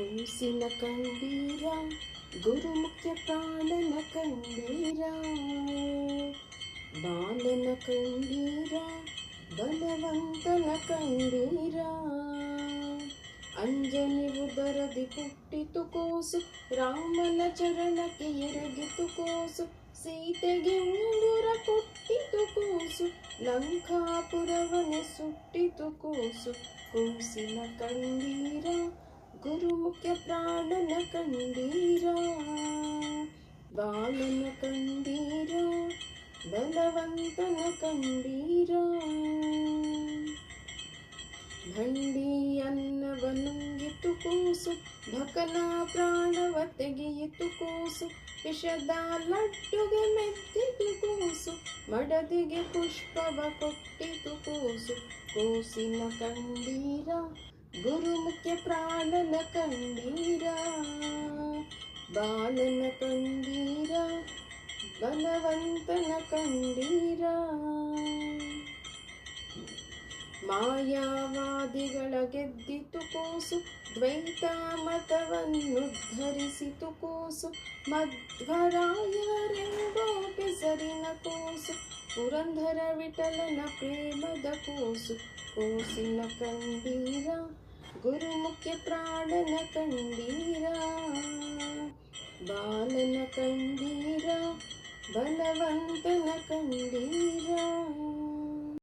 ಕೂಸಿನ ಕಂಡೀರ ಗುರುಮುಖ್ಯ ಪ್ರಾಣನ ಕಂಡೀರ ಬಾಲನ ಕಂಡೀರ ಬಲವಂತನ ಕಂಡೀರ ಅಂಜನಿ ಉದರದಿ ಹುಟ್ಟಿತು ಕೂಸು ರಾಮನ ಚರಣಕ್ಕೆ ಎರಗಿತು ಕೂಸು ಸೀತೆಗೆ ಉಂಗುರ ಕೊಟ್ಟಿತು ಕೂಸು ಲಂಕಾಪುರವನೆ ಸುಟ್ಟಿತು ಕೂಸು ಕೂಸಿನ ಕಂಡೀರ ಗುರುಮುಖ್ಯ ಪ್ರಾಣನ ಕಂಡೀರ ಬಾಲನ ಕಂಡೀರ ಬಲವಂತನ ಕಂಡೀರ ಭಂಡಿ ಅನ್ನವ ನುಂಗಿತು ಕೂಸು ಭಕನ ಪ್ರಾಣವ ತೆಗೆಯಿತು ಕೂಸು ವಿಷದ ಲಡ್ಡುಗೆ ಮೆತ್ತಿತು ಕೂಸು ಮಡದಿಗೆ ಪುಷ್ಪವ ಕೊಟ್ಟಿತು ಕೂಸು ಕೂಸಿನ ಕಂಡೀರ ಗುರುಮುಖ್ಯ ಪ್ರಾಣನ ಕಂಡೀರ ಬಾಲನ ಕಂಡೀರ ಬಲವಂತನ ಕಂಡೀರ ಮಾಯಾವಾದಿಗಳ ಗೆದ್ದಿತು ಕೂಸು ದ್ವೈತ ಮತವನ್ನು ಧರಿಸಿತು ಕೂಸು ಮಧ್ವರಾಯರೆಂಬೋ ಹೆಸರಿನ ಕೂಸು ಪುರಂದರ ವಿಠಲನ ಪ್ರೇಮದ ಕೂಸು ಕೂಸಿನ ಕಂಡೀರ ಗುರುಮುಖ್ಯ ಪ್ರಾಣನ ಕಂಡೀರ ಬಾಲನ ಕಂಡೀರ ಬಲವಂತನ ಕಂಡೀರ